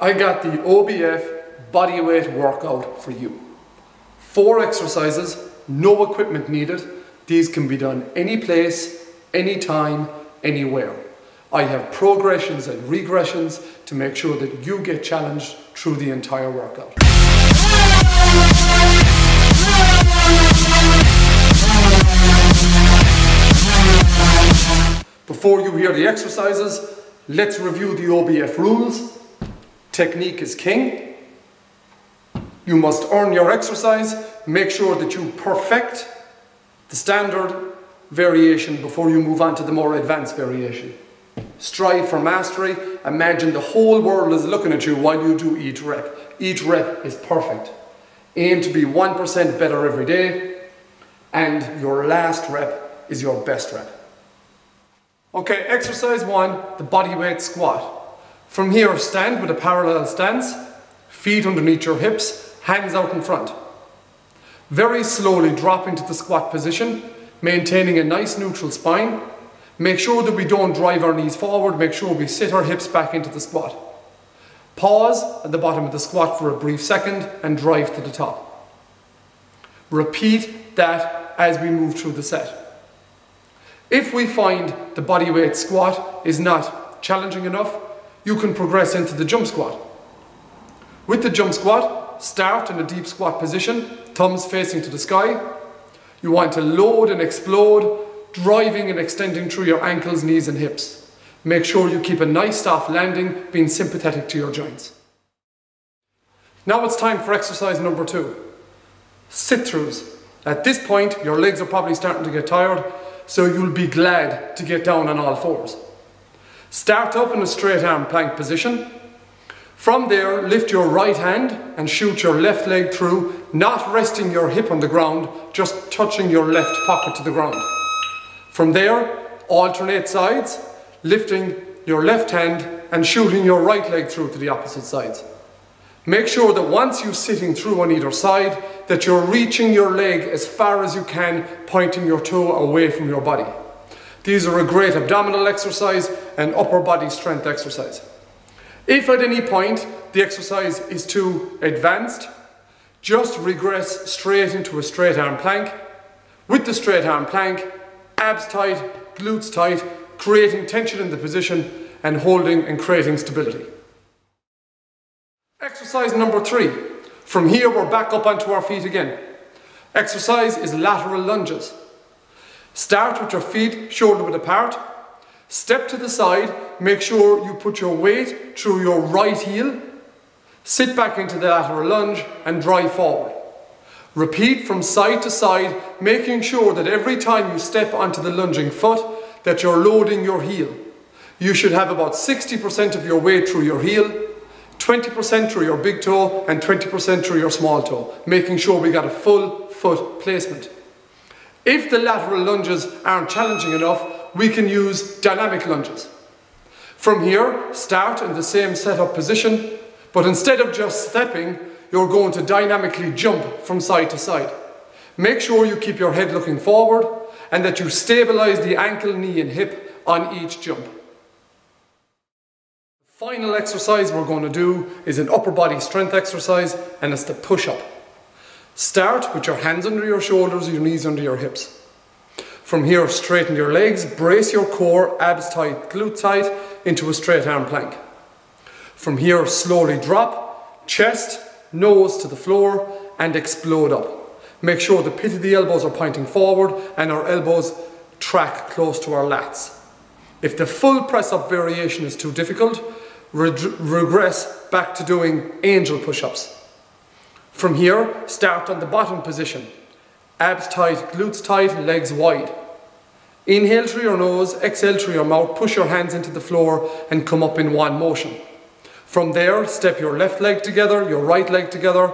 I got the OBF bodyweight workout for you. 4 exercises, no equipment needed. These can be done any place, anytime, anywhere. I have progressions and regressions to make sure that you get challenged through the entire workout. Before you hear the exercises, let's review the OBF rules. Technique is king. You must earn your exercise. Make sure that you perfect the standard variation before you move on to the more advanced variation. Strive for mastery. Imagine the whole world is looking at you while you do each rep. Each rep is perfect. Aim to be 1% better every day, and your last rep is your best rep. Okay, exercise 1, the bodyweight squat. From here, stand with a parallel stance, feet underneath your hips, hands out in front. Very slowly drop into the squat position, maintaining a nice neutral spine. Make sure that we don't drive our knees forward, make sure we sit our hips back into the squat. Pause at the bottom of the squat for a brief second and drive to the top. Repeat that as we move through the set. If we find the bodyweight squat is not challenging enough, you can progress into the jump squat. With the jump squat, start in a deep squat position, thumbs facing to the sky. You want to load and explode, driving and extending through your ankles, knees and hips. Make sure you keep a nice soft landing, being sympathetic to your joints. Now it's time for exercise number 2. Sit-throughs. At this point, your legs are probably starting to get tired, so you'll be glad to get down on all fours. Start up in a straight arm plank position. From there, lift your right hand and shoot your left leg through, not resting your hip on the ground, just touching your left pocket to the ground. From there, alternate sides, lifting your left hand and shooting your right leg through to the opposite sides. Make sure that once you're sitting through on either side, that you're reaching your leg as far as you can, pointing your toe away from your body. These are a great abdominal exercise and upper body strength exercise. If at any point the exercise is too advanced, just regress straight into a straight arm plank. With the straight arm plank, abs tight, glutes tight, creating tension in the position and holding and creating stability. Exercise number 3. From here we're back up onto our feet again. Exercise is lateral lunges. Start with your feet shoulder width apart. Step to the side, make sure you put your weight through your right heel. Sit back into the lateral lunge and drive forward. Repeat from side to side, making sure that every time you step onto the lunging foot, that you're loading your heel. You should have about 60% of your weight through your heel, 20% through your big toe and 20% through your small toe, making sure we got a full foot placement. If the lateral lunges aren't challenging enough, we can use dynamic lunges. From here, start in the same setup position, but instead of just stepping, you're going to dynamically jump from side to side. Make sure you keep your head looking forward and that you stabilize the ankle, knee and hip on each jump. The final exercise we're going to do is an upper body strength exercise, and it's the push-up. Start with your hands under your shoulders, your knees under your hips. From here, straighten your legs, brace your core, abs tight, glutes tight, into a straight arm plank. From here, slowly drop, chest, nose to the floor, and explode up. Make sure the pit of the elbows are pointing forward and our elbows track close to our lats. If the full press-up variation is too difficult, regress back to doing angel push-ups. From here, start on the bottom position. Abs tight, glutes tight, legs wide. Inhale through your nose, exhale through your mouth, push your hands into the floor and come up in one motion. From there, step your left leg together, your right leg together,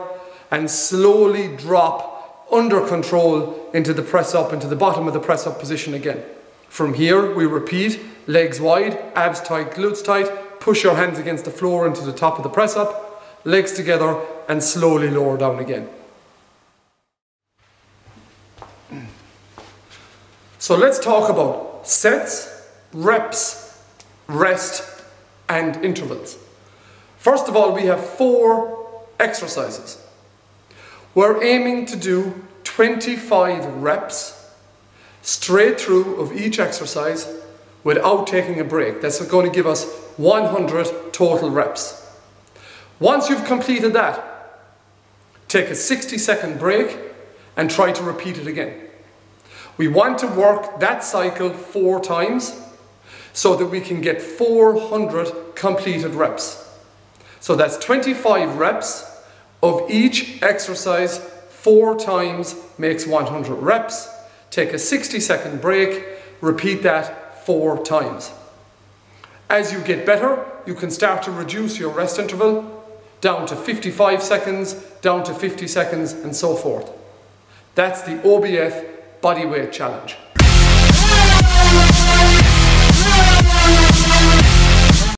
and slowly drop under control into the press up, into the bottom of the press up position again. From here, we repeat, legs wide, abs tight, glutes tight, push your hands against the floor into the top of the press up, legs together, and slowly lower down again. So let's talk about sets, reps, rest, and intervals. First of all, we have 4 exercises. We're aiming to do 25 reps straight through of each exercise without taking a break. That's going to give us 100 total reps. Once you've completed that, take a 60-second break and try to repeat it again. We want to work that cycle 4 times so that we can get 400 completed reps. So that's 25 reps of each exercise 4 times makes 100 reps. Take a 60-second break, repeat that 4 times. As you get better, you can start to reduce your rest interval down to 55 seconds, down to 50 seconds, and so forth. That's the OBF bodyweight challenge.